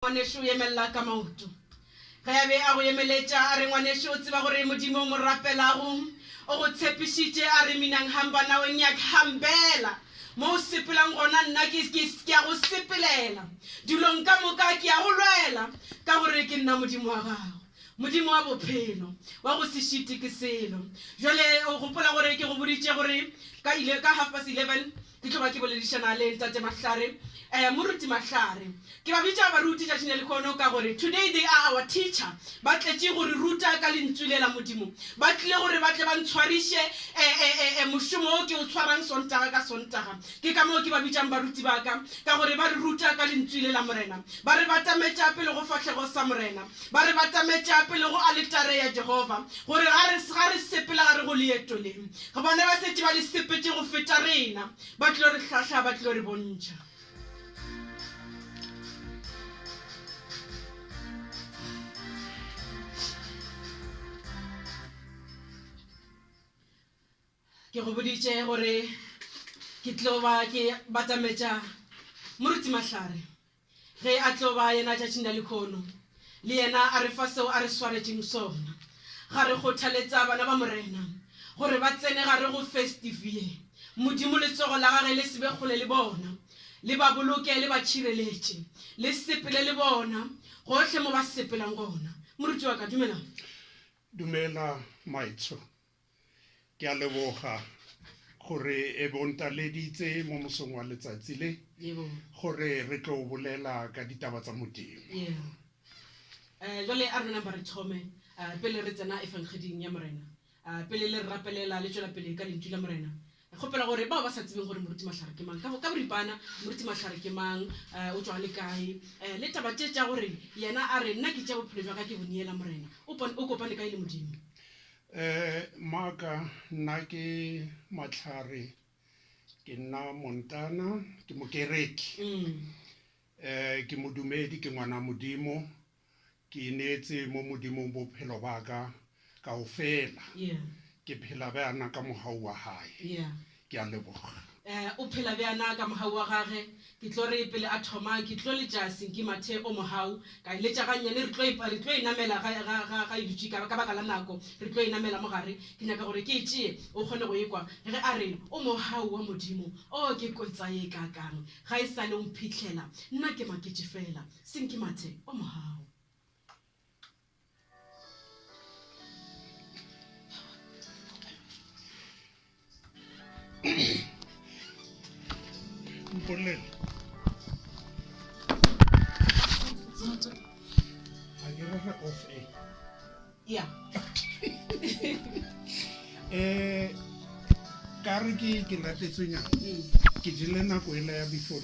ngwanesho o emella ka maoto ga ya be a go emeletša a re ngwanesho o tseba gore modimo o mo rapelago o go tshepišitše a re minang hamba na o nyak hambela mo o sepelang gona nna ke a go sepelela dilong ka moka ke a go lwela ka gore ke nna modimo wa gago modimo wa bophelo wa go se šite ke selo jwale o gopola gore ke go boditše gore ka 11:30 ke tlo ba ke boledišana le ntate Mahlare moruti Mahlare ke ba bitša baruti tša tšhine le khono ka gore today they are our teacher ba tletše gore ruta ka lentswe le la modimo ba tlile gore ba tle ba ntshwariše mošomo o ke o tshwarang sontaga ka sontaga ke ka moo ke ba bitšang baruti ba ka gore ba re ruta ka lentswe le la morena ba re batametša pele go fatlhego sa morena ba re batametša pele go alitare ya Jehova gore ga re sepela ga re go leeto le go bone ba setse ba le sepetse go feta rena ba tlile re hlahla ba tlile re bontšha ke go boditše gore ke tlo ba ke batametša moruti Mahlare ge a tlo ba yena tšatšing le khono le yena a re fa seo a re swaretšeng sona ga re kgothaletsa bana ba morena gore ba tsene gare go festive modimo letsogo la gage le sebe kgole le bona le ba boloke le ba tšhireletše le sepele le bona gohle mo ba sepelang gona moruti wa ka dumela maitsho ke a leboga gore e bontaleditse mo mosong wa letsatsi le gore re tlo bolela ka ditaba tsa modimo jwale a rena ba re thome pele re tsena efangeding ya morena pele le rapelela le tšwela pele ka lentswe la morena kgopela gore bao ba sa tsebeng gore moruti Mahlare ke mang ka boripana moruti Mahlare ke mang o tswa le kae le taba tša gore yena a re nna ke tša bophelo bja ka ke boneela morena o kopane kae le modimo maka nna ke Mahlare ke nna Montana ke mokereki ke modumedi ke ngwana modimo ke neetse mo modimong bophelo ba ka kaofela ke phela bjana ka mogau wa hae ke a leboga o phela bjana ka mogau wa gage ke tlo re pele a thoma ke tlo le jaseng ke mathe o mogau ka ile tša ganyane re tlo inamela ga idutše ka baka la nako re tlo inamela mo gare ke nyaka gore ke tšee o kgone go ekwa ge a re o mogau wa modimo o ke kwetsa ye kakang ga e sa le o mphitlhela nna ke maketše fela seng ke mathe o mogau Mpolele a ke re off air ka re ke latetswenyana ke jele nako ele ya before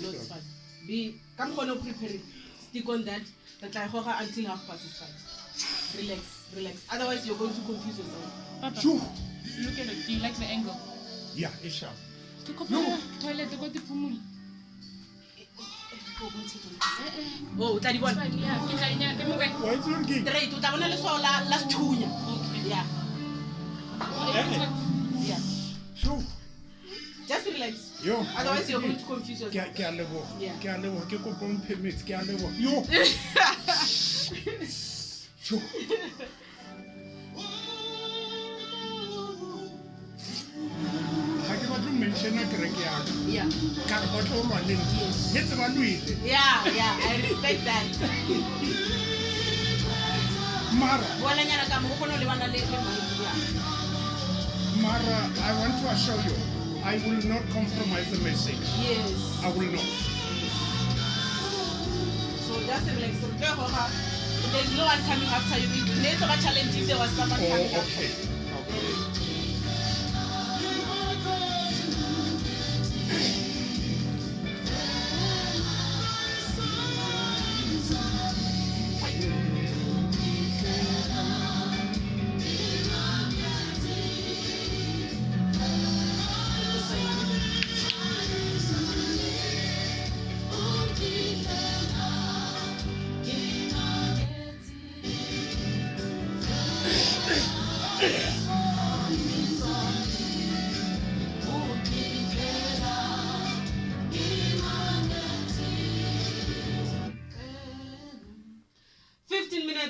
ka mokgone o prepare stick on that re tla goga until 5:30 relax otherwise you're going to confuse yourself Papa, look at it. Do you like the angle? Yeah, it's sharp. Toilet, go to Pumul. oh tla di bona Why is it working? straight o tla bona le so la sethunya yeah Sure. just relax Yo. otherwise you're going to confuse yourself Ke a leboga. Yeah. Ke a leboga ke kopa permit ke a leboga. Yo. Sure. Ha ke batlo mention a kereke ya ka. yeah Ka re batlo o lwa le nna. Etse ba lwile. yeah I respect that Mara, bona nyana ka mo gone le bana le Mara, I want to assure you, I will not compromise the message. yes I will not. so just relax so there's no one coming after you later a challenge if there was someone coming Oh, after okay.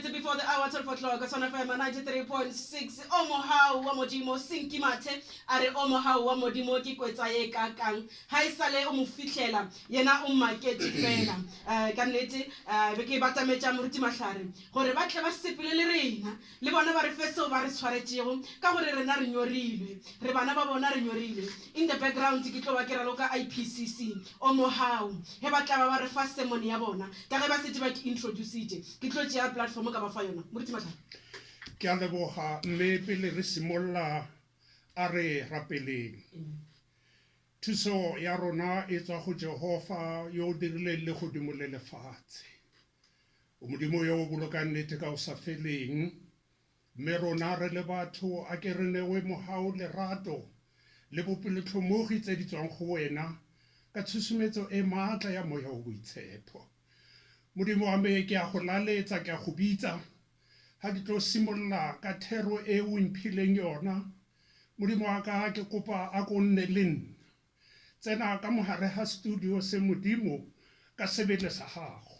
minutes before the hour 12 o'clock, Son FM 93.6. O mohau wa modimo sinki mathe, are o mohau wa modimo ki kwetsa ye kakang. Ha isale o mo fihlela, yena o makete fela. Ka nnete be ke batametsa moruti mahlare gore ba tle ba sepele le rena le bona ba re feso ba re tshwaretšego ka gore rena re nyorilwe re bana ba bona re nyorilwe. In the background ke tlo ba ke raloka IPCC o mohau he ba tla ba re fa sermon ya bona ka ge ba setse ba ke introduce ke tlo tšea platform ka ba fa yona moruti mahlare. Ke a leboga mme pele re simolla a re rapeleng. Thuso ya rona e tswa go Jehova yo o dirileng le godimo le lefatshe. O modimo yo o bolokang nnete ka o sa feleng, mme rona re le batho a ke re newe mohau lerato le bopelotlhomogi tse di tswang go wena ka tshusumetso e maatla ya moya o boitshepo. Modimo wa me ke a go laletsa, ke a go bitsa ha ke tlo simolla ka thero e o mphileng yona. Modimo wa ka ke kopa a go nne le nna tsena ka mogare ha studio se modimo ka sebele sa gago.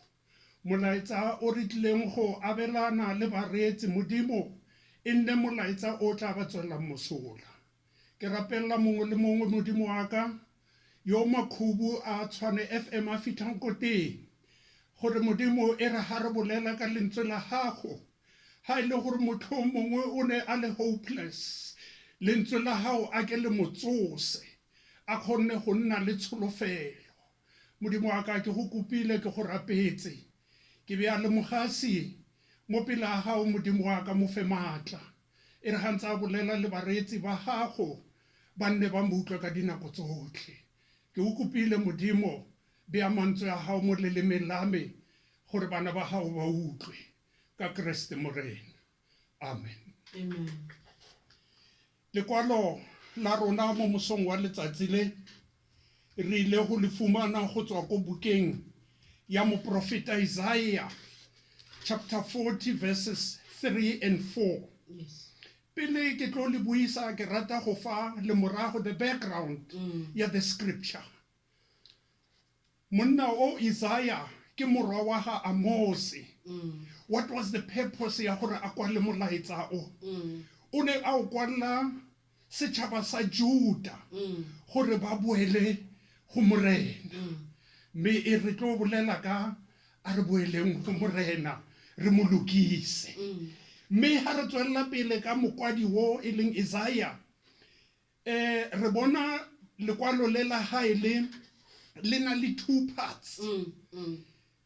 Molaetsa o re tlileng go abelana le bareetsi modimo e nne molaetsa o tla ba tswelang mosola. Ke rapella mongwe le mongwe modimo wa ka yo makhubu a tshwane FM a fitlhang ko teng gore modimo e re ha re bolela ka lentswe la gago ha ile gore motho mongwe o ne a le hopeless lentswe la gago a ke le motsose a kgonne go nna le tsholofelo. Modimo wa ka ke go kopile ke go rapetse ke be a le mogasi mo pele ga gago modimo wa ka mo fe maatla e re ga ntse a bolela le bareetsi ba gago ba nne ba mo utlwe ka dinako tsotlhe. Ke go kopile modimo bea mantswe a gago mo lelemeng la me gore bana ba gago ba utlwe ka Kriste morena. Amen. Amen. Lekwalo la rona mo mosong wa letsatsi le re ile go le fumana go tswa ko bukeng ya moprofeta Isaiah chapter 40 verses 3 and 4. Yes. Pele ke tlo le buisa ke rata go fa le morago the background ya the scripture. Monna o Isaiah ke morwa wa ga Amosi. What was the purpose ya gore a kwale molaetsa o? O ne a o kwalla setšhaba sa Juda gore ba boele go morena. Mme e re tlo bolela ka a re boeleng go morena re mo lokise. Mme ha re tswella pele ka mokwadi wo e leng Isaiah re bona lekwalo le la hae le na le two parts.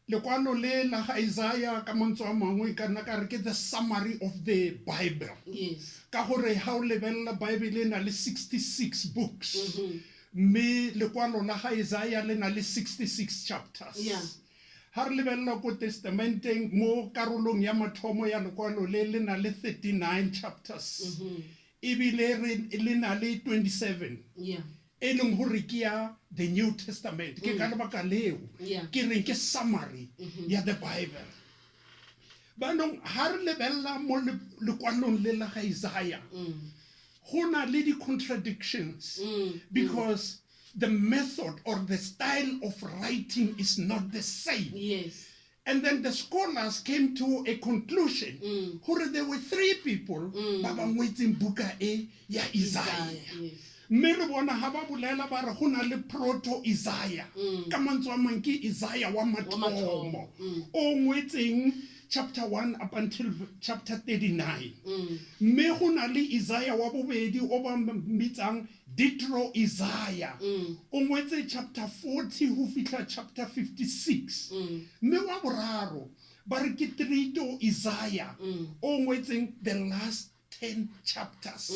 Lekwalo le la ga Isaiah ka mantswe a mangwe ka nna ka re ke the summary of the Bible. Yes. Ka gore ha o lebella Bible e na le 66 books. Mme lekwalo la ga Isaiah le na le 66 chapters. Yeah. Ha re lebella ko testamenteng mo karolong ya mathomo ya lekwalo le na le 39 chapters. Ebile le na le 27. Yeah. E leng gore ke ya the New Testament ke ka lebaka leo ke reng ke summary ya the Bible. Banong ha re lebella mo lekwalong le la ga Isaiah go na le di-contradictions because the method or the style of writing is not the same. Yes. And then the scholars came to a conclusion gore there were three people ba ba ngwetseng buka e ya Isaiah. Yes. Mme re bona ha ba bolela ba re go na le proto Isaiah ka mantswe a mang ke Isaiah wa mathomo o ngwetseng chapter 1 up until chapter 39. Mme go na le Isaiah wa bobedi o ba mmitsang Deutero Isaiah o ngwetse chapter 40 go fihla chapter 56. Mme wa boraro ba re ke Trito Isaiah o ngwetseng the last 10 chapters.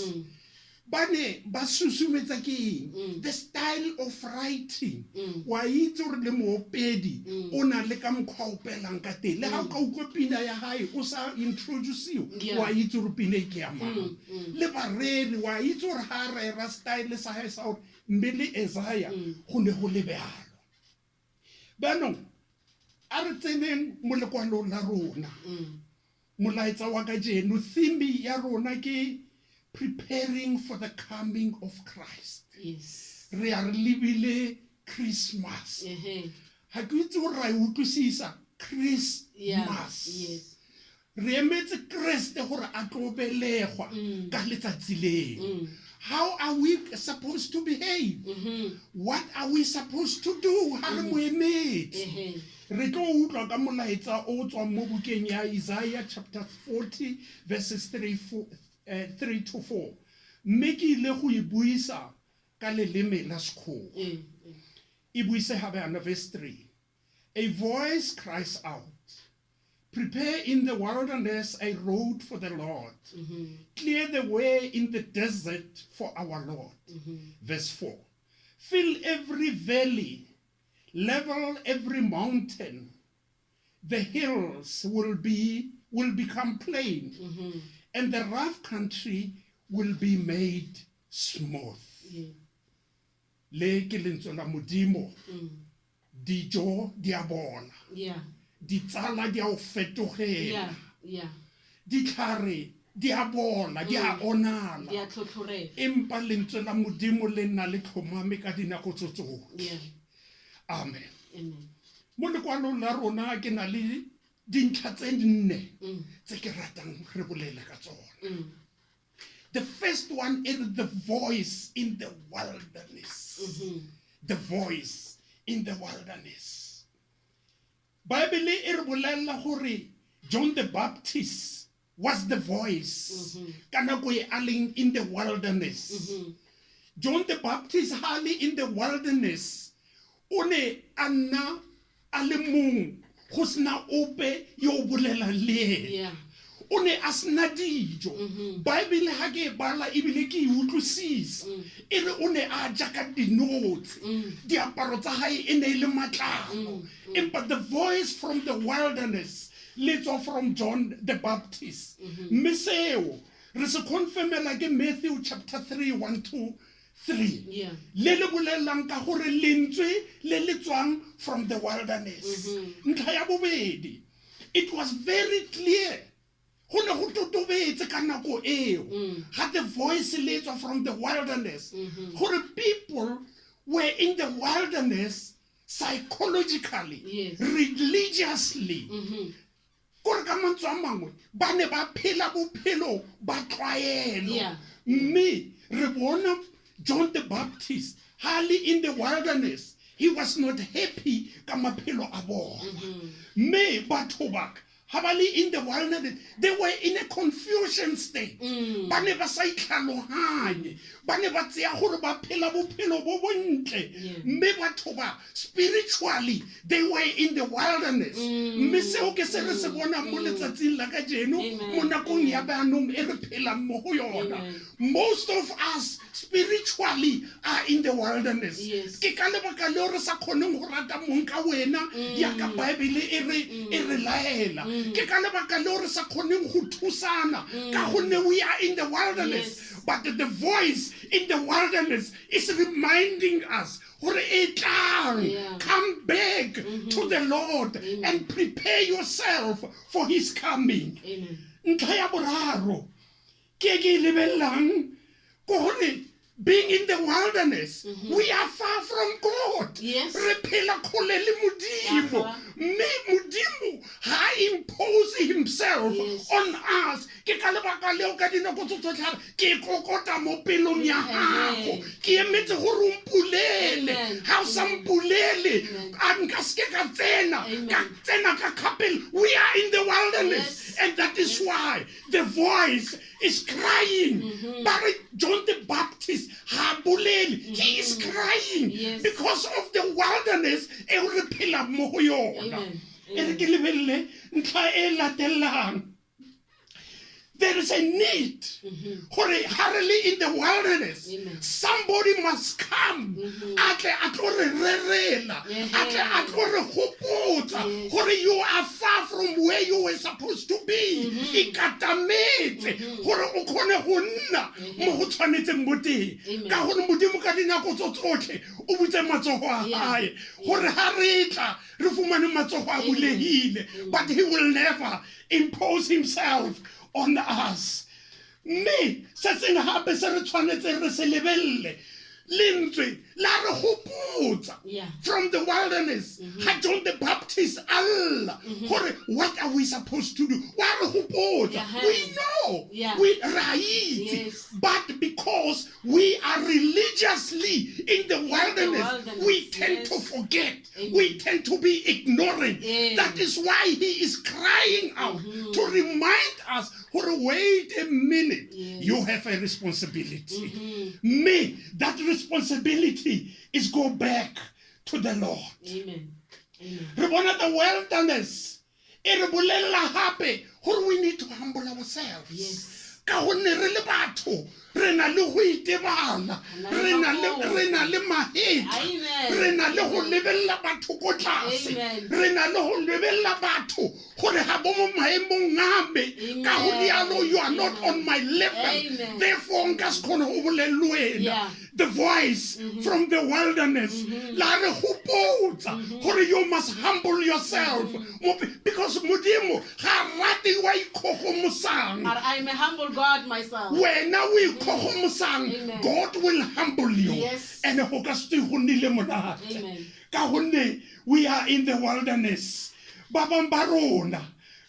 Bane ba susumetsa ke the style of writing wa itse gore le moopedi o na le ka mokgwa o pelang ka teng le ha o ka utlwa pina ya hae o sa introduce wa itse gore pina e ke ya mang le bareri wa itse gore ha re ra style sa hae sa gore mme le Isaiah go ne go le bealo. Banong a re tseneng mo lekwalong la rona molaetsa wa ka jeno theme ya rona ke preparing for the coming of Christ. Yes. Re a re lebile Christmas. Ha ke itse gore ra e utlwisisa Christmas. Yes. re emetse Kriste gore a tlo belegwa ka letsatsi leo. How are we supposed to behave? What are we supposed to do? Ha re mo emetse. Re tlo utlwa ka molaetsa o tswang mo bukeng ya Isaiah chapter 40 verses 3 to 4. Mme ke ile go e buisa ka leleme la Sekgowa. E buise gape verse 3. A voice cries out, prepare in the wilderness a road for the Lord. Clear the way in the desert for our Lord. Verse 4. Fill every valley, level every mountain. The hills will become plain, and the rough country will be made smooth. Le ke lentswe la Modimo. Dijo di a bola. Ditsala di a o fetogela. Ditlhare di a bola, di a onala. Empa lentswe la Modimo le nna le tlhomame ka dinako tso tsotlhe. Amen. Mo lekwalong la rona ke na le dintlha tse nne tse ke ratang re bolele ka tsona. The first one is the voice in the wilderness. The voice in the wilderness. Bible e re bolela gore John the Baptist was the voice ka nako e a leng in the wilderness. John the Baptist hali in the wilderness o ne a nna a le mong go sena ope yo bolela le ena. O ne a sena dijo. Bible ha ke bala ebile ke utlwisisa e re o ne a ja ka dinotsi. Diaparo tsa hae e ne le matlalo. But the voice from the wilderness leads off from John the Baptist. Mme seo re se confirmela ke Matthew chapter 3 1 to 3. Le le bolelang ka gore lentswe le le tswang from the wilderness. Ntlha ya bobedi, it was very clear go ne go totobetse ka nako eo ga the voice le tswa from the wilderness gore people were in the wilderness psychologically, religiously. Gore ka mantswe a mangwe ba ne ba phela bophelo ba tlwaelo. Mme re bona John the Baptist hali in the wilderness, he was not happy ka maphelo a bona. Mme batho ba habali in the wilderness, they were in a confusion state. Ba ne ba sa itlhalohanye, ba ne ba tseya gore ba phela bophelo bo bontle. Mme batho ba spiritually they were in the wilderness. Mme seo ke se re se bona mo letsatsing la ka jeno mo nakong ya banong e re phelang mo go yona. Most of us spiritually are in the wilderness. Ke ka lebaka leo re sa kgoneng go rata mong ka wena ya ka Bible e re laela. Ke ka lebaka leo re sa kgoneng go thusana ka gonne we are in the wilderness. But the voice in the wilderness is reminding us, come back to the Lord and prepare yourself for his coming. Ntlha ya boraro ke lebellang gore being in the wilderness, we are far from God. Re phela kgole le Modimo. Mme Modimo ha impose himself on us. Ke ka lebaka leo ka dinako tsotlhe ke kokota mo pelong ya gago. Ke emetse gore o mpulele. Ha o sa mpulele a nka seke ka tsena ka kapel. We are in the wilderness, and that is why the voice is crying. But John the Baptist, he is crying because of the wilderness. There is a need. Hurriedly in the wilderness, somebody must come. You are far from where you were supposed to be. But he will never impose himself on us. Me, se seng hape se re tshwanetse re se lebelle. lentswe la re hopotsa Yeah. from the wilderness ha John the Baptist alla gore what are we supposed to do wa re hopotsa Yeah. we know Yeah. we ra itse Yes. but because we are religiously in the wilderness we tend to yes. forget Amen. we tend to be ignorant Yes. that is why he is crying out to remind us wait a minute Yes. you have a responsibility me that responsibility is go back to the Lord. Amen. Amen. Re bona the wilderness e re bolella hape gore we need to humble ourselves. Yes. Ka gonne re le batho re na le go itebala re na le mahetla Amen. re na le go lebella batho ko tlase Amen. re na le go lebella batho gore ga bo mo maemong ame ka go rialo you are not on my level Amen. therefore nka se kgone go bolella wena Yeah. the voice from the wilderness la re hopotsa gore you must humble yourself because modimo ga rate wa ikgogomosang But I'm a humble God myself. wena o ikgogomosang Amen. God will humble you Yes. and go ka se go nnile monate Amen. ka gonne we are in the wilderness ba bang ba rona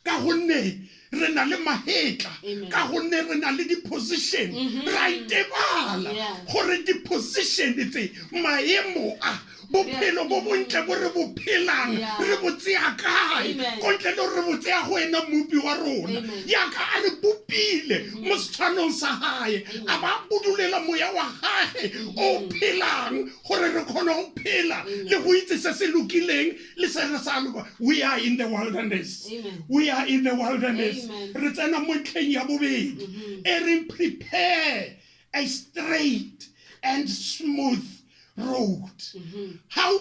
ka gonne re na le mahetla Amen. ka gonne re na le di-position ra itebala Yeah. gore di-position tse maemo a bophelo bo bontle bo re bo phelang Yeah. re bo tseya kae Amen. ko ntle le re bo tseya go wena mopi wa rona Amen. yaka a re bopile mo setshwanong sa gae a ba budulela moya wa gage o phelang gore re kgone go phela le go itse se se lokileng le se re sa loka we are in the wilderness Amen. we are in the wilderness Amen. re tsena mo ntlheng ya bobedi e re prepare a straight and smooth road how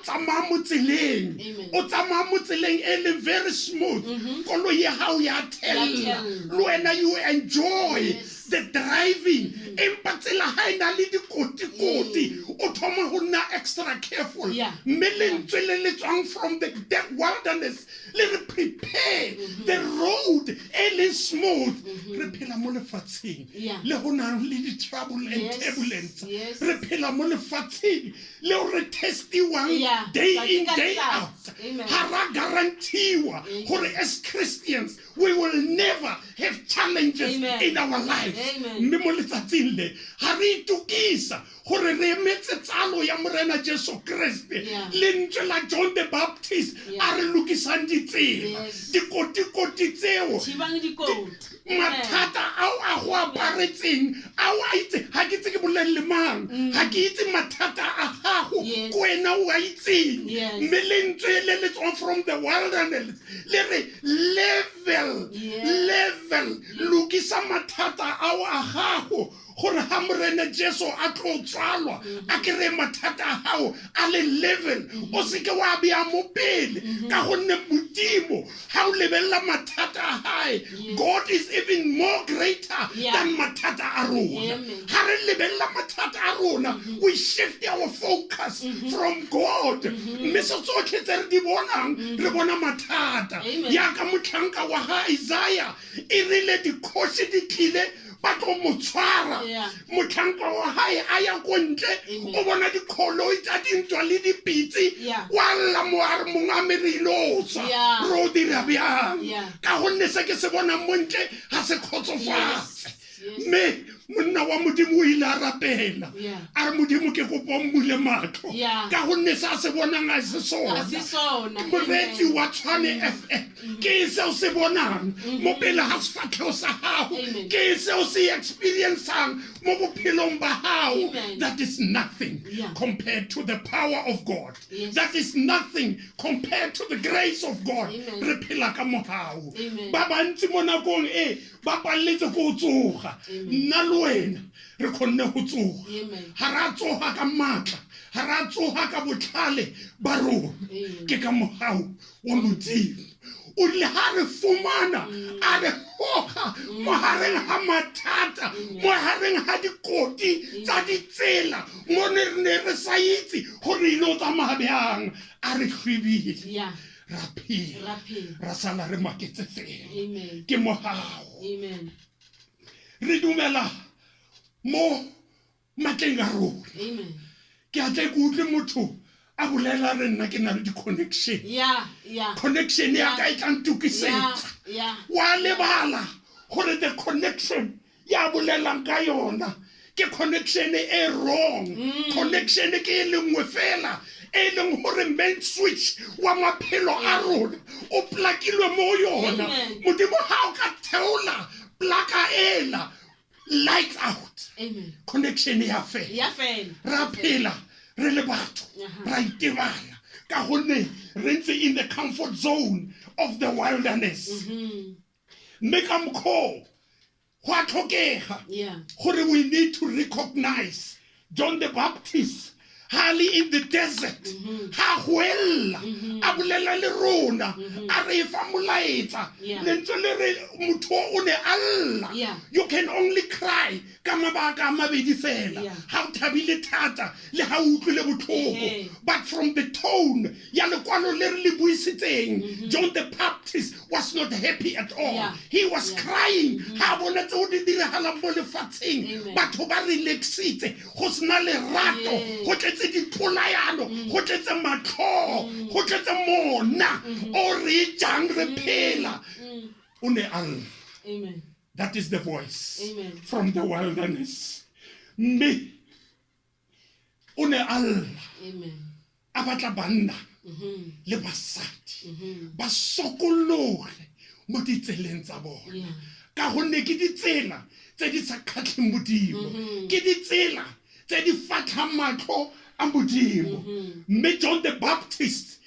tsamaya mo tseleng Amen. o tsamaya mo tseleng e le very smooth koloi ya hao ya tella tella. le wena you enjoy Yes. the driving empa tsela ha e na le dikoti o thoma go nna extra careful Yeah. mme lentswe le le tswang from the wilderness le re prepare the road e le smooth re phela mo lefatsheng Yeah. le go na le di-trouble and Yes. turbulence Yes. re phela mo lefatsheng le o re testiwang Yeah. day Tsatsi in ka day letsatsi. out Amen. ha ra guaranteewa Amen. gore as Christians we will never have challenges Amen. in our lives Amen. mme mo letsatsing le ha re itukisa gore re emetse tsalo ya morena Jesu Kriste Yeah. lentswe la John the Baptist Yeah. a re lokisang ditsela Yes. dikoti tseo Thibang dikoti. mathata ao a go aparetseng ao a itse ga ke itse ke bolelele mang ga ke itse mathata a gago Yes. ko wena o a itseng Yes. mme lentswe le le tswang from the wilderness le re level Yes. lokisa mathata ao a gago gore ha morena Jesu a tlo tswalwa a kry mathata a gago a le level o seke wa bea mo pele ka gonne modimo ha o lebelela mathata a gae God is even more greater Yeah. than mathata a rona Amen. ha re lebelela mathata a rona we shift our focus from God mme se tsotlhe tse re di bonang re bona mathata Amen. yaka motlhanka wa ga Isaiah e rile dikgosi di tlile ba tlo mo tshwara Yeah. motlhanka wa gae a ya ko ntle Amen. o bona dikgoloi tsa dintwa le dipitse Yeah. wa lla mo a re mongwe a me re ile o tswa Yeah. re o dira bjang Yeah. ka gonne se ke se bonang mo ntle ga se kgotsofatse Yes. mme monna wa modimo o ile a rapela Yeah. a re modimo ke kopa o mmule matlho Yeah. ka gonne se a se bonang a se A se sona sona. moretsi Amen. wa tshwane FM ke seo se bonang mo pele ga sefatlhego sa gago Amen. ke seo se experiencang mo bophelong ba gago Amen. that is nothing Yeah. compared to the power of God Yes. that is nothing compared to the grace of God Amen. re phela ka mogao Amen. ba bantsi mo nakong e ba paletse go tsoga Amen. nna le wena re kgonne go tsoga Amen. ga ra tsoga ka maatla ga ra tsoga ka botlhale ba rona Amen. ke ka mogao wa modimo o le ha re fumana a re goga mo gareng ga mathata mo gareng ga dikoti tsa ditsela mo ne re sa itse gore ile o tsamaya bjang a re hlwebile Yeah. ra phela Rapid. ra sala re maketse fela Amen. ke mogao Amen. re dumela mo matleng a rona Amen. ke a tle ke utlwe motho a bolela re nna ke na le di-connection Yeah. connection ya ka e tla ntukisetsa Yeah. wa lebala gore the connection ya bolelang ka yona ke connection e wrong connection ke e lengwe fela e leng gore main switch wa maphelo a rona o plakilwe mo yona modimo ha o ka theola plaka ela lights out Amen. connection ya fela Yeah, fail. ra phela re le batho ra itebala ka gonne re ntse in the comfort zone of the wilderness mme ka mokgwa go a tlhokega Yeah. gore we need to recognize John the Baptist hali in the desert ha huella a bolela le rona a re fa molaetsa le ntse le re motho o ne alla you can only cry ka mabaka a mabedi fela ha o thabile thata le ha o utlwile botlhoko but from the tone ya lekwalo le re le buisitseng John the Baptist was not happy at all he was crying ha bona tse o di diragalang mo lefatsheng batho ba relaxitse go sena lerato go tletse dipolayano go tletse matlho go tletse mona o re jang re phela o ne alla. Amen. That is the voice from the wilderness. Me o ne alla a batla banna le basadi ba sokologe mo ditseleng tsa bona ka gonne ke ditsela tse di sa kgatlheng modimo ke ditsela tse di fatlhang matlho a modimo mme John the Baptist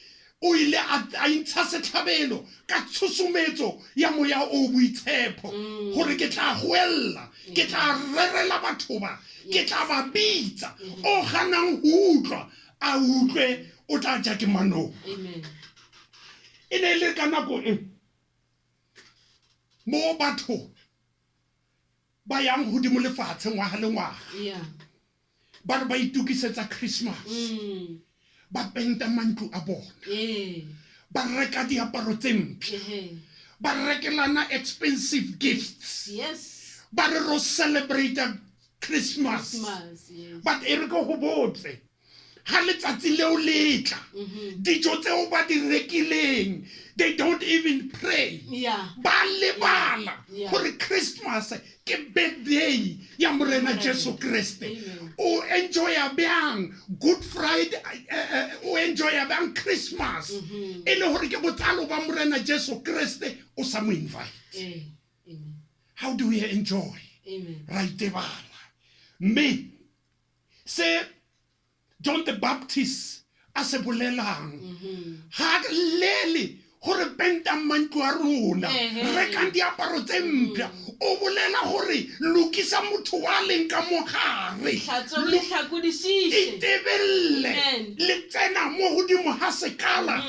o ile a intsha setlhabelo ka tshosometso ya moya o boitshepo gore ke tla goella ke tla rerela batho ba ke tla ba bitsa o ganang go utlwa a utlwe o tla ja ke manong e ne le ka nako e mo batho ba yang godimo lefatshe ngwaga le ngwaga ba re ba itukisetsa Christmas ba penta mantlo a bona ba reka diaparo tse mphe ba rekelana expensive gifts ba re ro celebrate Christmas but e re go botse ha letsatsi leo letla dijo tseo ba di rekileng they don't even pray ba lebala gore Christmas ke birthday ya morena Jesu Kriste o enjoy bang Good Friday o enjoy bang Christmas e le gore ke botsalo ba morena Jesu Kriste o sa mo invite how do we enjoy right bala me se John the Baptist a se bolelang ha lele gore penta mantlo a rona re ka diaparo tse mpya o bolela gore lokisa motho wa leng ka mogare itebelle le tsena mo godimo ha sekala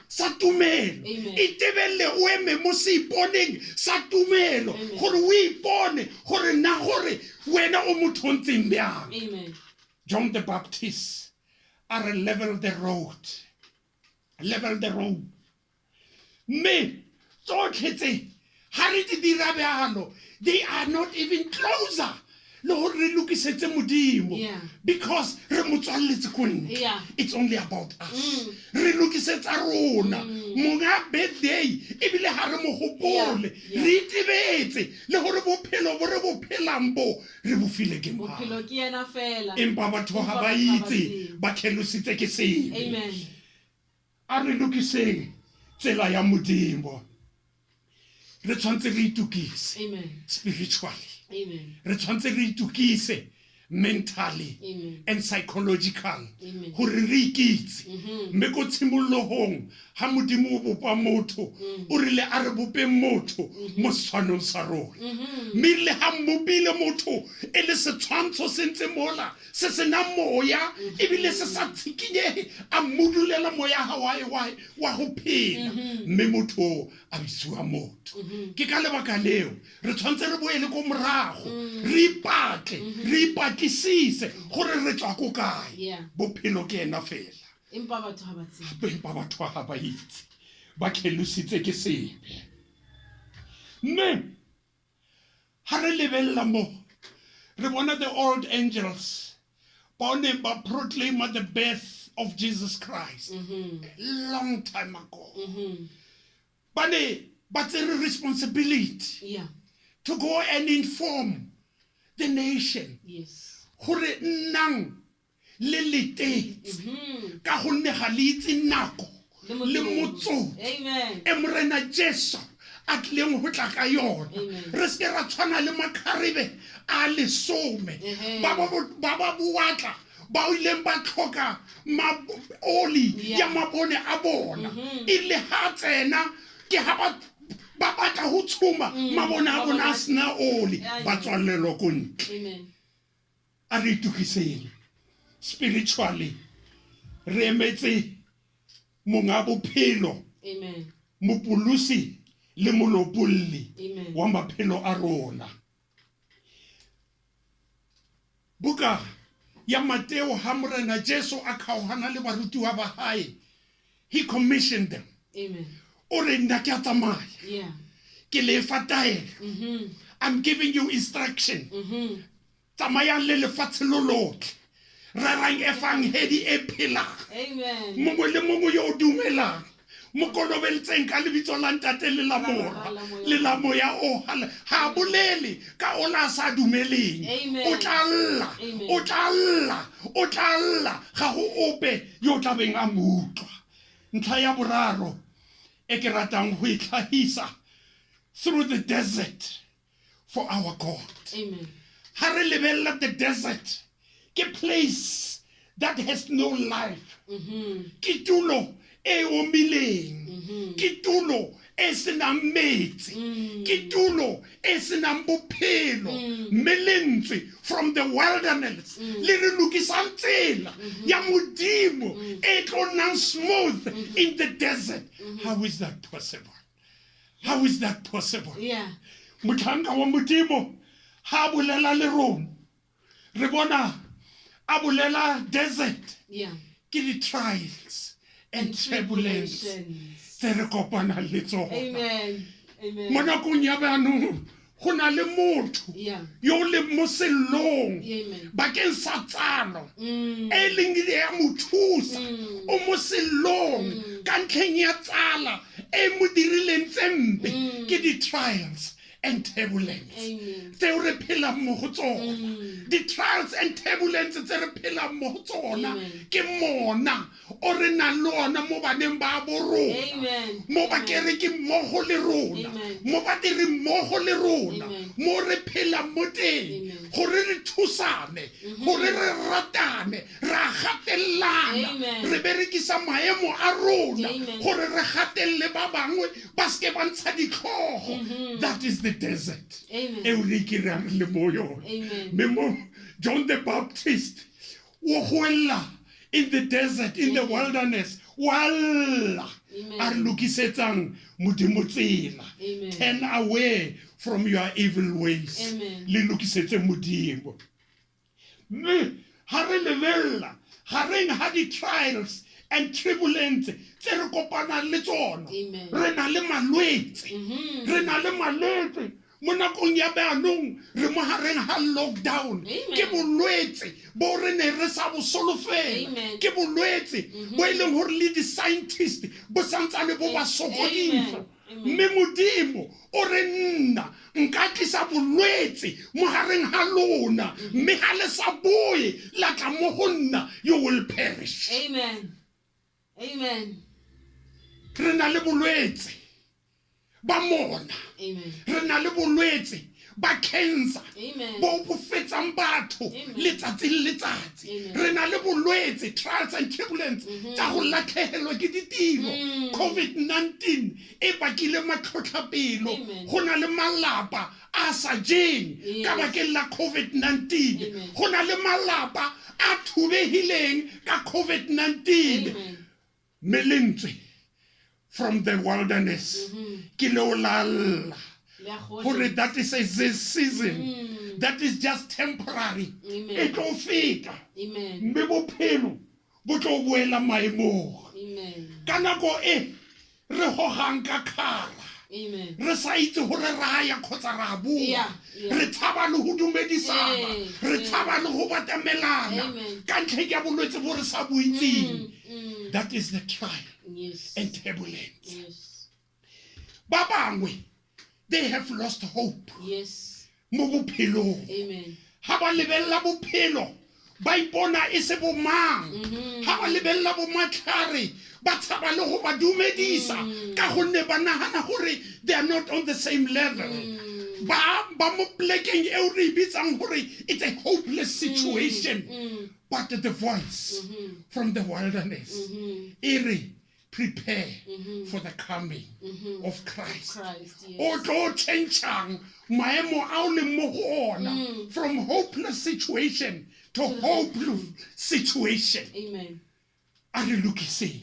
sa tumelo itebelle o eme mo seiponeng sa tumelo gore o ipone gore na gore wena o motho o ntseng bjang John the Baptist are level the road me tsotlhe tse ha re di dira bjalo they are not even closer le gore re lokisetse modimo because re motswalletse ko ntle it's only about us re lokisetsa rona monga birthday ebile ha re mo gopole re itebetse le gore bophelo bo re bophelang bo re bo file ke bophelo ke yena fela empa batho ha ba itse ba khelositse ke seng a re lokiseng tsela ya modimo re tshwantse re itukise spiritually re tshwantse re itukise mentally and psychological gore re ikitse mme ko tshimologong ha modimo o bopa motho o rile a re bope motho mo setshwanong sa rona mme le ha mmopile motho e le setshwantsho se ntse mola se sena moya ebile se sa tshikinyege a modulela moya hawaii wa go phela mme motho a bisiwa motho ke ka lebaka leo re tshwantse re boele ko morago re ipatlisise gore re tswa ko kae bophelo ke ena fela empa batho ha ba itse ba khelositse ke sebe mme ha re lebella mo re bona the old angels ba ne ba proclaim the birth of Jesus Christ long time ago. Ba ne ba tsere responsibility Yeah. to go and inform the nation Yes. gore nnang le letetse ka gonne ga le itse nako le motso Amen. e morena Jesu a tlileng go tla ka yona. Amen. Re se ke ra tshwana le makgarebe a lesome ba ba boatla ba ileng ba tlhoka oli ya mabone a bona e le ha tsena ke ha ba batla go tshuma mabone a bona a sena oli ba tswalelwa ko ntle. Amen. A re itukiseng spiritually re emetse monga bophelo Amen. mopolosi le molopolli Amen. wa maphelo a rona. Buka ya Mateo ha morena Jesu a kgaogana le barutiwa ba hae, he commissioned them. Amen. O re nna ke a tsamaya Yeah. ke le fa taelo. I'm giving you instruction. Tsamayang le lefatshe lo lotlhe rarang efangedi e phelang. Amen. Mongwe le mongwe yo o dumelang mo kolobeletseng ka lebitso la ntate le la mora le la moya o ha bolele ka o la sa dumeleng. Amen. O tla lla o tla lla o tla lla ga go ope yo tla beng a mutwa. Ntlha ya boraro e ke ratang go itlhahisa through the desert for our God. Amen. Ha re lebella the desert ke place that has no life. Ke tulo e omileng, ke tulo e senang metsi, ke tulo e senang bophelo. Melentswe from the wilderness le re lokisang tsela ya modimo e tlo nang smooth in the desert. How is that possible? How is that possible? Yeah. Motlhanka wa modimo ha bolela le rona re bona a bolela desert Yeah. ke di trials and turbulence Tribulations. tse re kopanang le tsona. Amen. Amen. Mo nakong ya jaanong go na le motho Yeah. yo le mo sellong Amen. bakeng sa tsalo e leng ya mo thusa o mo sellong ka ntlheng ya tsala e mo dirileng tse mpe ke di trials and turbulence Amen. tse re phelang mo go tsona. The trials and turbulence tse re phelang mo go tsona ke mona o re nang le ona mo baneng ba bo rona, Amen. mo ba kereke mmogo le rona, Amen. mo badiri mmogo le rona, Amen. mo re phelang mo teng Amen. gore re thusane, gore re ratane, ra gatellana, Amen. re berekisa maemo a rona Amen. gore re gatelle ba bangwe ba seke ba ntsha ditlhogo. That is the desert Amen. e o re kirang le mo yona. Amen. Me mo John the Baptist o goella in the desert, in the wilderness, walla Amen. a re lokisetsang modimo tsela. Amen. Turn away from your evil ways. Amen. Le lokisetse modimo. Mme ha re lebella gareng ha di trials and turbulence tse re kopanang le tsona, Amen. re na le malwetse, re na le malwetse mo nakong ya jaanong re mo gareng ha lockdown. Amen. Ke bolwetse bo re ne re sa bo solofela, Amen. ke bolwetse bo e leng gore le di-scientist bo santsane bo ba sokodisa. Amen. Mme modimo o re nna nka tlisa bolwetse mo gareng ha lona, mme ha le sa boe la tla mo go nna, you will perish. Amen. Amen. Re na le bolwetse ba mona, Amen. re na le bolwetse ba cancer Amen. bo bo fetsang batho Amen. letsatsi le letsatsi. Amen. Re na le bolwetse, trials and turbulence tsa go latlhegelwa ke ditiro. COVID-19 e bakile matlhotlhapelo, Amen. go na le malapa a sa jeng ka Yes. bakeng la COVID-19, Amen. go na le malapa a thubegileng ka COVID-19. Amen. Melentswe from the wilderness ke leo la lla Ya gore kgotse. that is a season that is just temporary. Amen. E tlo feta Amen. mme bophelo bo tlo boela maemong. Amen. Ka nako e re gogang ka kgara Amen. re sa itse hore ra ya kgotsa ra boa Yeah, yeah. re tshaba le ho dumedisana Yeah, re yeah. tshaba le ho batamelana Amen. ka ntlheng ya bolwetse bo re sa bo itseng. Mm. That is the trial Yes. and turbulence. Yes. Ba bangwe, they have lost hope Yes. mo bophelong. Amen. Ha ba lebella bophelo ba ipona e se bomang. Ha ba lebella bomatlhare ba tshaba le go ba dumedisa ka gonne ba nagana gore they are not on the same level. Ba mo plekeng eo re bitsang gore it's a hopeless situation. But the voice from the wilderness, e re, prepare for the coming of Christ. Yes. O tlo changeang maemo a o leng mo go ona from hopeless situation to hopeful situation. Amen. A re lokiseng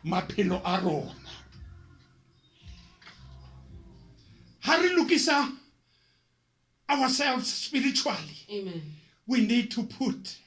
maphelo a rona. Ha re lokisa ourselves spiritually, Amen. we need to put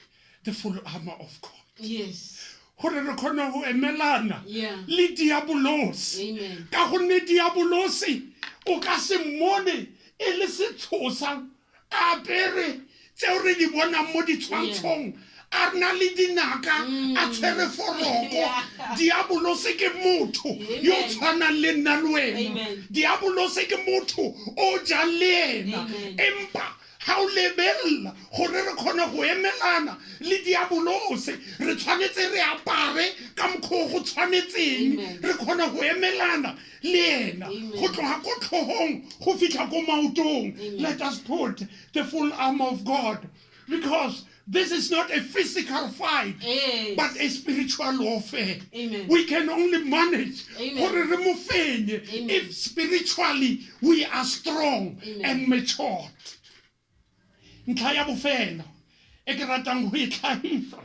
the full armor of God. Yes. Gore re kgona go emelana Yeah. le diabolosi. Amen. Ka gonne diabolosi o ka se mmone e le setshosa a apere tseo re di bonang mo ditshwantshong a rena le dinaka a tshwere foroko. Yeah. Diabolosi ke motho yo Amen. tshwanang le nna le wena. Amen. Diabolosi ke motho o jang le ena. Amen. Empa ha o lebella gore re kgona go emelana le diabolose re tshwanetse re apare ka mokgwa go tshwanetseng Amen. re kgona go emelana le ena Amen. go tloga ko tlhogong go fitlha ko maotong. Amen. Let us put the full armor of God, because this is not a physical fight, Yes. but a spiritual warfare. Amen. We can only manage Amen. gore re mo fenye Amen. if spiritually we are strong Amen. and matured. Ntlha ya bofelo e ke ratang go e tlhahisa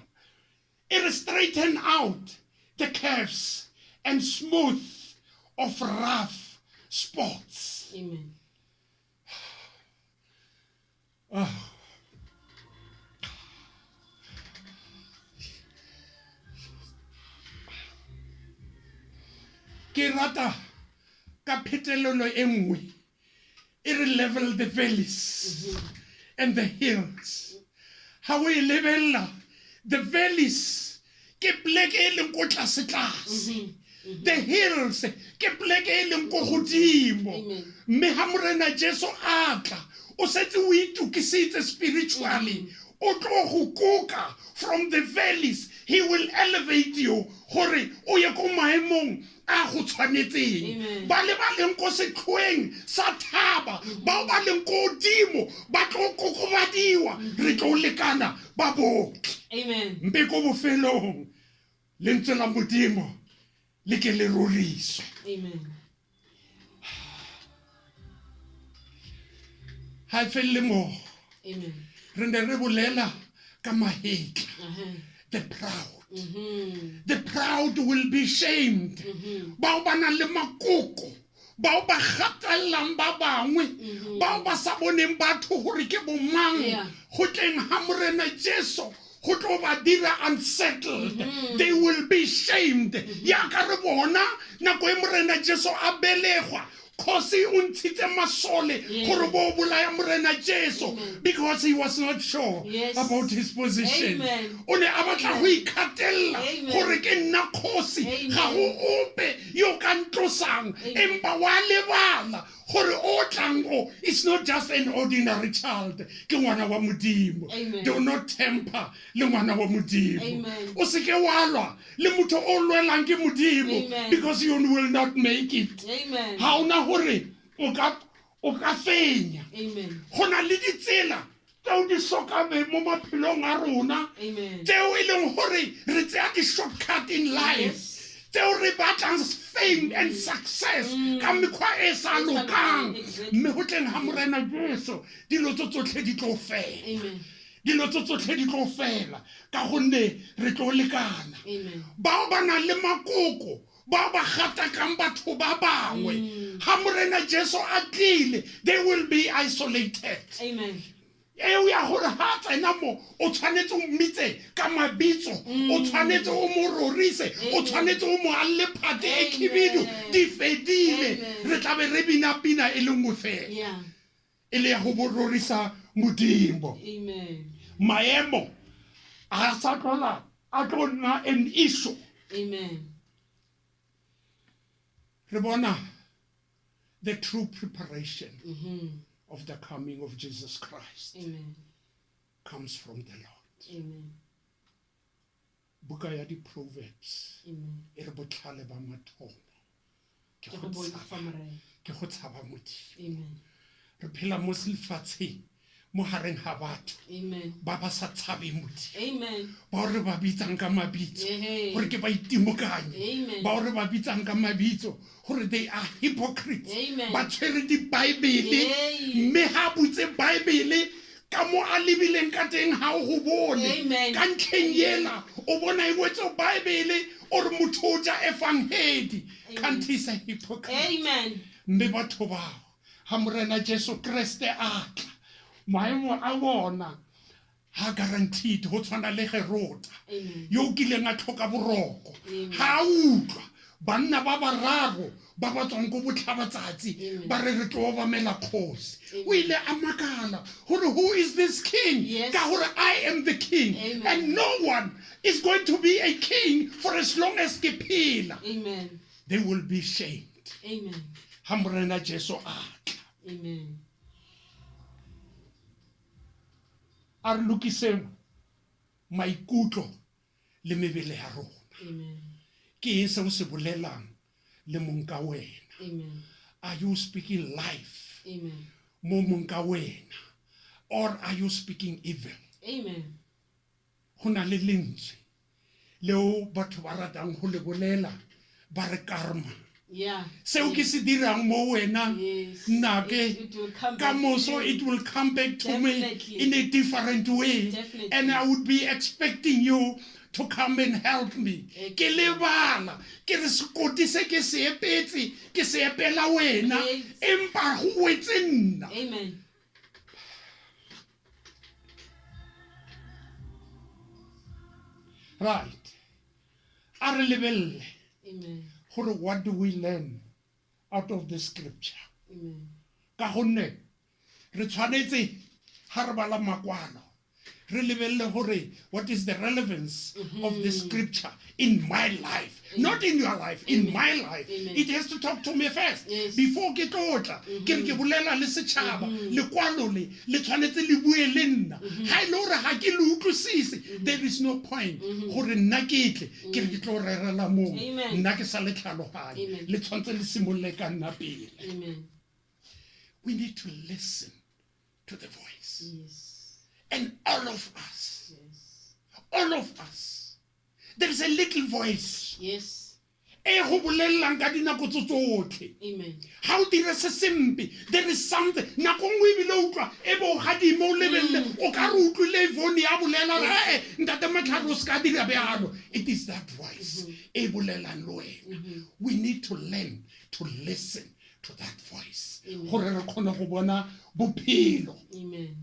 e re straighten out the curves and smooth of rough spots. Amen. Ke rata ka phetelelo e nngwe e re level the valleys and the hills. Ha o e lebella the valleys ke pleke e leng ko tlase tlase. The hills ke pleke e leng ko godimo. Amen. Mme ha morena Jesu a tla o setse o itukisitse spiritually o tlo go kuka from the valleys. He will elevate you gore o ye ko maemong a go tshwanetseng. Amen. Ba le ba leng ko setlhoeng sa thaba bao ba leng ko godimo ba tlo kokobadiwa re tlo lekana ba botlhe. Amen. Mpe ko bofelong lentswe la modimo le ke le roriswe. Amen. Ha e felle mo Amen. re ne re bolela ka mahetla. Uh-huh. The proud. Mm-hmm. The proud will be shamed. Bao ba nang le makoko, bao ba gatellang ba bangwe, bao ba sa boneng batho gore ke bo mang. Yeah. Go tleng ha morena Jesu go tlo ba dira unsettled. They will be shamed. Ya ka re bona nako e morena Jesu a belegwa Khosi o ntshitse masole gore bo bolaya morena Jesu because he was not sure about his position. O ne a batla go ikhatella gore ke nna khosi ga go ope yo ka ntlosang empa wa lebala gore o tlang o is not just an ordinary child ke ngwana wa modimo. Do not temper le ngwana wa modimo. O se ke wa lwa le motho o lwelang ke modimo because you will not make it. Ha ona gore o ka fenya. Go na le ditsela tseo di sokame mo maphelong a rona tseo e leng gore re tseya di-shortcut in life tseo re batlang fame and success ka mekgwa e sa lokang mme go tleng ga morena Jesu dilo tso tsotlhe di tlo fela. Dilo tso tsotlhe di tlo fela ka gonne re tlo lekana. Bao ba nang le makoko ba ba gatakang batho ba bangwe ha morena Jesu a tlile they will be isolated. eo ya gore ha tsena mo o tshwanetse o mmitse ka mabitso o tshwanetse o mo rorise o tshwanetse o mo alle phate e khibidu di fedile re tla be re bina pina e le nngwe fela Yeah. e le ya go bororisa modimo Amen. maemo a sa tlola a tlo nna an issue Amen. re bona the true preparation Mm-hmm. of the coming of Jesus Christ Amen. comes from the Lord. Amen. Buka ya di-Proverbs Amen. e re botlhale ba mathomo ke Ke go go bone tshaba- famare. ke go tshaba Modimo. Amen. Re phela mo lefatsheng mo hareng ga batho Amen. ba ba sa tshabeng Modimo Amen. ba o re ba bitsang ka mabitso Hey. gore ke ba itimokanye Amen. ba o re ba bitsang ka mabitso gore they are hypocrites Amen. ba tshwere dibaebele Yay. mme ha butse baebele ka mo a lebileng ka teng ha o go bone Amen. ka ntlheng yela o bona e wetse baebele o re motho o ja evanghedi kante is a hypocrite Amen. mme batho bao ha morena Jesu Kriste a tla maemo a bona ha guaranteed ho tshwana le Herota Amen. yo kileng a tlhoka boroko Amen. ha utlwa banna ba bararo ba ba tswang go botlhabatsatsi Amen. ba re re tlo ba mela khosi Amen. o ile a makala gore who is this king Yes. ka gore I am the king Amen. and no one is going to be a king for as long as ke phela Amen. they will be shamed Amen. ha morena Jesu a tla Amen. a re lokiseng maikutlo le mebele ya rona Amen. ke eng se o se bolelang le monka wena Amen. are you speaking life Amen. mo monka wena or are you speaking evil Amen. go na le lentswe leo batho ba ratang go le bolela ba re karma Yeah. seo ke se dirang mo wena Yes. nake It will come ka back to moso you. it will come back to me Definitely. in a different way Definitely. and I would be expecting you to come and help me ke lebala ke re sekoti se ke se epetse ke se epela wena Yes. empa go wetse nna Amen. right a re lebelle Amen. gore what do we learn out of the scripture Amen. ka gonne re tshwanetse ha re bala makwalo re lebelle gore what is the relevance of the scripture in my life not in your life in my life Amen. it has to talk to me first Yes. before ke tlotla ke re ke bolela le setšhaba lekwalo le tshwanetse le bue le nna ha ile gore ga ke le utlwisise there is no point gore nna ke tle ke re ke tlo rerela mong Amen. nna ke sa le tlhaloganye Amen. le tshwanetse le simolole ka nna pele Amen. we need to listen to the voice Yes. and all of us Yes. there is a little voice Yes. e go bolelelang ka dinako tso tsotlhe Amen. ha o dira se sempe there is something nako nngwe ebile o utlwa e bo o gadimo o lebelele o ka re utlwile vone ya bolela re ntate matlhare o se ka dira bjalo it is that voice e bolelang le wena we need to learn to listen to that voice gore re kgone go bona bophelo Amen.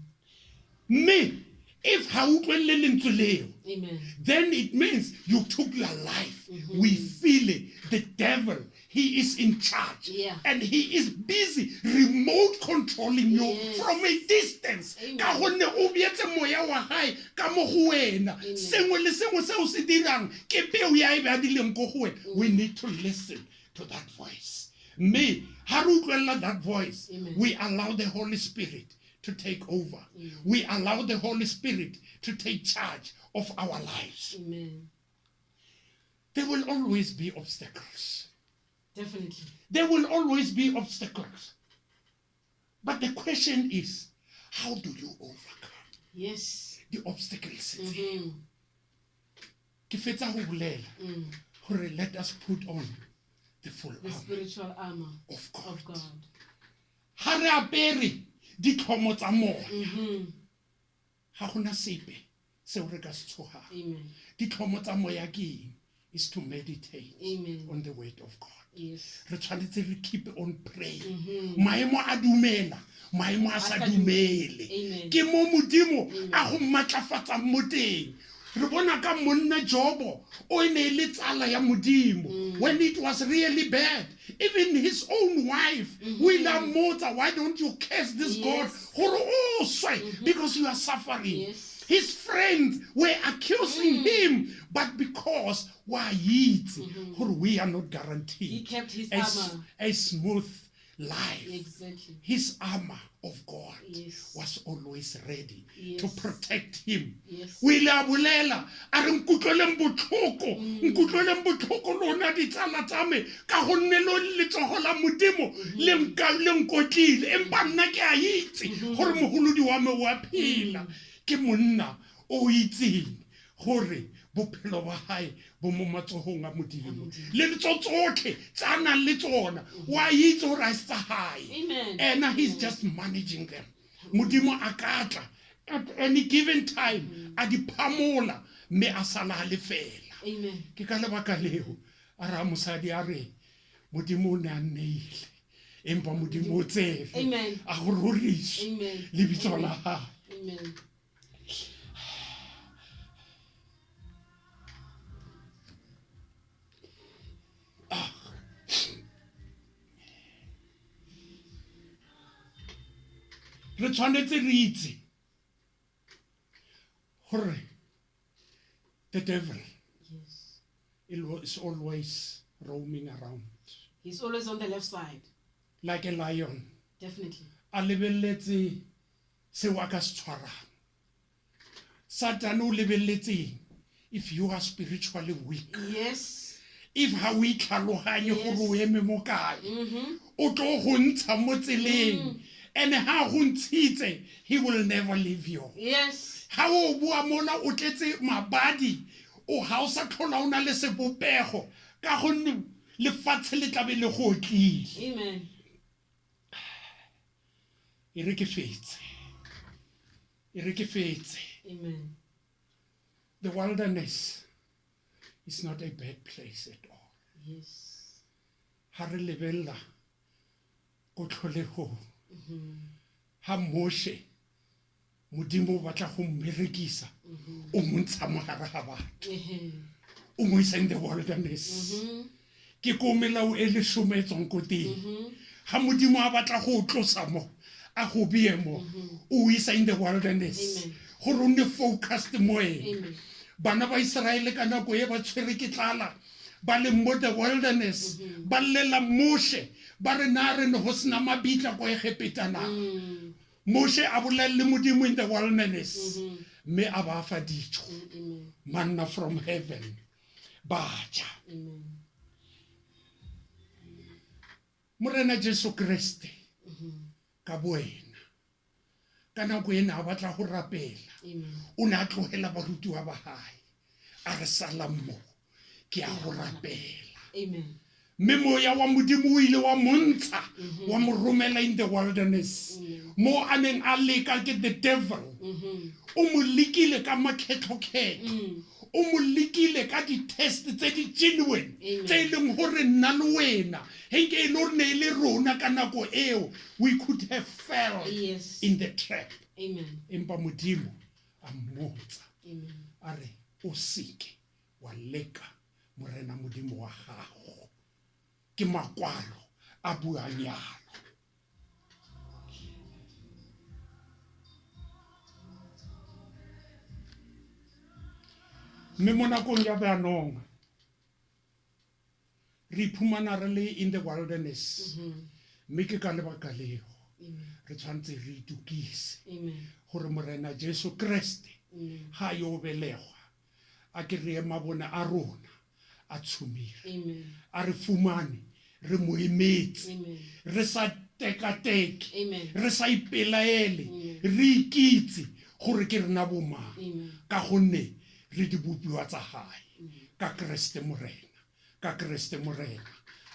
mme if ha o utlwelle lentswe leo Amen. then it means you took your life. We feel it. The devil, he is in charge. Yeah. And he is busy remote controlling you Yes. from a distance. Amen. Ka gonne o bietse moya wa hae ka mo go wena. Sengwe le sengwe se o se dirang ke peo ya e beadileng ko go wena. We need to listen to that voice. Me, ha re utlwella that voice, Amen. we allow the Holy Spirit to take over. We allow the Holy Spirit to take charge of our lives. Amen. There will always be obstacles. Definitely. There will always be obstacles. But the question is, how do you overcome Yes. the obstacles? Mm-hmm. Ke fetsa go bolela gore let us put on the full The armor spiritual armor of God. of God. Ha re apere ditlhomo tsa moya Mm-hmm. ga gona sepe seo re ka se tshogang. Amen. Ditlhomo tsa moya ke eng? Is to meditate Amen. on the word of God. Yes. Re tshwanetse re keep on praying. Maemo a dumela, maemo a sa dumele. Amen. Ke mo modimo a go matlafatsa mo teng. Re bona ka monna Jobo o ene le tsala ya modimo when it was really bad. Even his own wife, we la motsa, why don't you curse this God? Gore o swe because you are suffering. Yes. His friends were accusing him, but because why we are not guaranteed He kept his armor. a smooth life. Exactly. His armor of God Yes. was always ready Yes. to protect him. Yes. O ile a bolela a re nkutlweleng botlhoko lona ditsala tsa me ka gonne lo letsogo la modimo le nkotlile empa nna ke a itse gore mogolodi wa me wa phela. Ke monna o itseng gore bophelo ba hae bo mo matsogong a modimo le tsotlhe tsa nang le tsona wa itse gore a se tsa hae. Amen. And he's just managing them. Modimo a katla at any given time a di phamola mme a sala le fela. Amen. Ke ka lebaka leo a ra mosadi a re modimo o ne a nneile empa modimo o tsere Amen. a go rorisa Amen. lebitso la gae. Amen. Re tshwanetse re itse gore the devil Yes. is always roaming around He's always on the left side. like a lion. Definitely. A lebelletse seo a ka se tshwarang. Satan o lebelletse if you are spiritually weak, Yes. if ha o itlhaloganye gore o eme mo kae, Mm-hmm. o tlo go ntsha mo tseleng, and ha go ntshitse he will never leave you. Yes. Ha o bua mola o tletse mabadi o ha o sa tlhola o na le sebopego ka gonne lefatshe le tlabe le go tlile. Amen. E re ke fetse. Amen. The wilderness is not a bad place at all. Yes. Ha re lebella go tlholego ha Moshe modimo o batla go mmerekisa o montsha mo gare ga batho o mo isa in the wilderness. Ke ko melao e le sometsong ko teng ha modimo a batla go tlosa mo a go biemo o isa in the wilderness gore o nne focused mo ena. Amen. Bana ba Israele ka nako e ba tshwere ke tlala ba le mo the wilderness ba llela Moshe ba re na re ne go sena mabitla ko Egipetana. Moshe a bolelle modimo in the wilderness me a ba fa dijo Amen. manna from heaven ba ja. Amen. Morena Jesu Kriste ka boena ka nako ena a batla go rapela Amen. o ne a tlogela barutiwa ba gae a re sala mo ke a go rapela. Amen. Mme moya wa modimo o ile wa montsha wa mo romela in the wilderness mo a neng a leka ke the devil o mo lekile ka makgetlho-kgetlho o mo lekile ka di-test tse di genuine tse e leng gore nna le wena he nke e le gore ne e le rona ka nako eo we could have fell Yes. in the trap. Amen. Empa modimo a mmotsa Amen. a re o seke wa leka morena modimo wa gago ke makwalo a buang yalo. Mme mo nakong ya beanong re iphumana re le in the wilderness mme ke ka lebaka leo Amen. re tshwanetse re itukise Amen. gore morena Jesu Kriste ha yo belegwa a ke re mabone a rona a tshumile Amen. a re fumane re mo emetse Amen. re sa tekateke Amen. re sa ipelaele re ikitse gore ke rena bomang Amen. ka gonne re di bopiwa tsa gae ka Kriste morena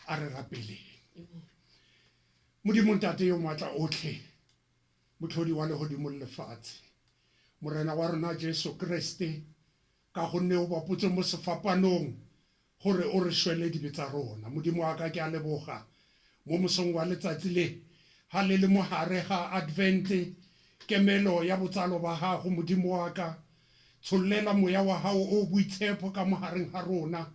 a re rapeleng. Modimo ntate yo matla otlhe motlhodi wa legodimo le lefatshe morena wa rona Jesu Kriste ka gonne o bapotse mo sefapanong gore o re shwele dibe tsa rona. Modimo wa ka ke a leboga mo mosong wa letsatsi le ha le le mohare ga Advent kemelo ya botsalo ba gago Modimo wa ka. Tshollela moya wa hao o boitshepo ka mohareng ha rona.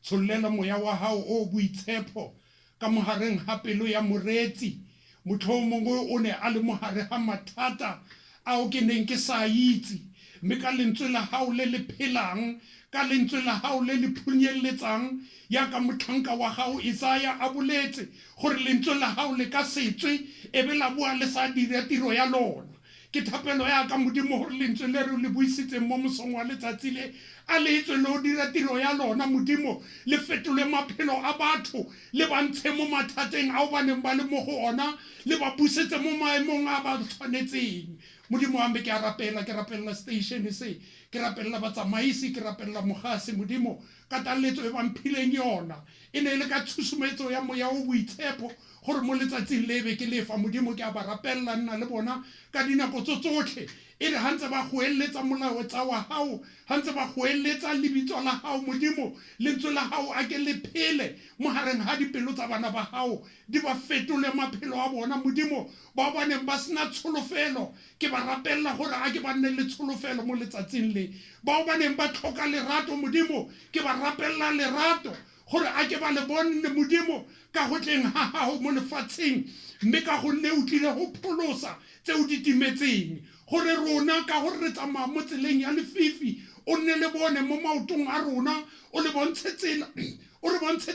Tshollela moya wa hao o boitshepo ka mohareng ha pelo ya moretsi. Motlhomongwe o ne a le mohare ha mathata ao ke neng ke sa itse, mme ka lentswe la hao le le phelang, ka lentswe la hao le le phunyelletsang, ya ka motlhanka wa hao Isaya a boletse gore lentswe la hao le ka setswe e be la bua le sa dira tiro ya lona. Ke thapelo ya ka Modimo gore lentswe le re le buisitseng mo mosong wa letsatsi le a le etswe le o dira tiro ya lona Modimo, le fetole maphelo a batho, le ba ntshe mo mathateng ao ba neng ba le mo go ona, le ba busetse mo maemong a ba tshwanetseng. Modimo wa me ke a rapela, ke rapella station se, ke rapella batsamaisi, ke rapella mogase Modimo ka taletso e ba mphileng yona. E ne le ka tshusumetso ya moya o boitshepo gore mo letsatsing le be ke lefa Modimo ke a ba rapella nna le bona ka dinako tsotlhe. E re hantse ba go eletsa molao tsa wa hao, hantse ba go eletsa lebitso la hao Modimo, lentswe la hao a ke le phele mohareng ha dipelo tsa bana ba hao, di ba fetole maphelo a bona Modimo. Ba ba neng ba sena tsholofelo ke ba rapella gore a ke ba nne le tsholofelo mo letsatsing le. Ba ba neng ba tlhoka lerato Modimo, ke ba rapella lerato gore a ke ba le bonne Modimo ka go tleng ha hao mo lefatsheng, mme ka gonne o tlile go pholosa tseo di timetseng, gore rona ka gore re tsamaya mo tseleng ya lefifi o nne le bone mo maotong a rona, o le bontshe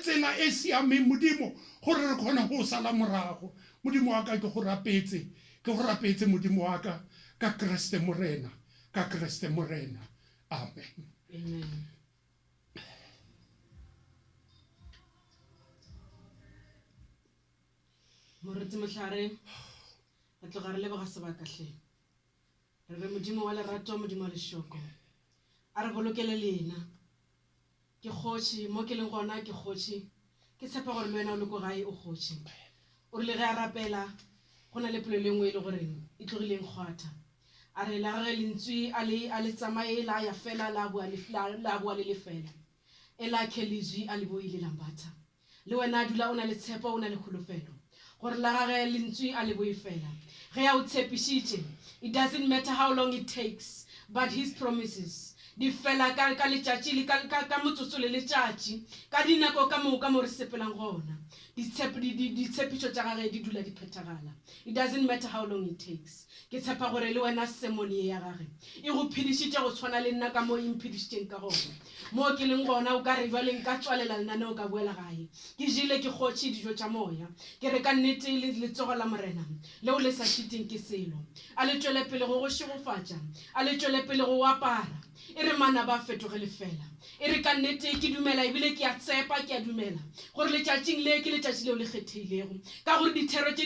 tsela e siameng Modimo gore re kgone go sala morago. Modimo wa ka ke go rapetse Modimo wa ka ka Kriste Morena, ka Kriste Morena. Amen. Amen. Moretsi mohlare re tloga re leboga sebaka hle, re re Modimo wa lerato, Modimo wa leshoko, a re bolokele lena. Ke kgotsi mo ke leng gona, ke kgotsi ke tshepa gore le wena o le ko gae o kgotsi. O rile ge a rapela go na le pelo le nngwe e le goreng e tlogileng kgwatha, a re la ge lentswe a le tsamaela ya fela la bua le lefela e la kelizwi a le boile lambatha. Le wena dula o na le tshepo, o na le kholofelo gore la gage lentswe a le boifela ge a o tshepišitše. It doesn't matter how long it takes, but his promises di fela ka letšatši le ka motsotso le letšatši, ka dinako ka moka mo re sepelang gona. Ditshepišo tša gage di dula di phethagala. It doesn't matter how long it takes. Ke tshepa gore le wena semone ya gage e go phedišitše go tshwana le nna ka mo imphedišitšeng ka gona. Mo ke leng gona o ka re jwale nka tswalela lenaneo ka boela gae, ke jile ke kgotše dijo tša moya, ke re ka nnete letsogo la morena leo le sa šiteng ke selo. A le tšwele pele go go šegofatša, a le tšwele pele go apara, e re mana ba fetogele fela. E re ka nnete ke dumela ebile ke a tsepa, ke a dumela gore letšatšing le ke letšatši leo le kgethegilego, ka gore dithero tše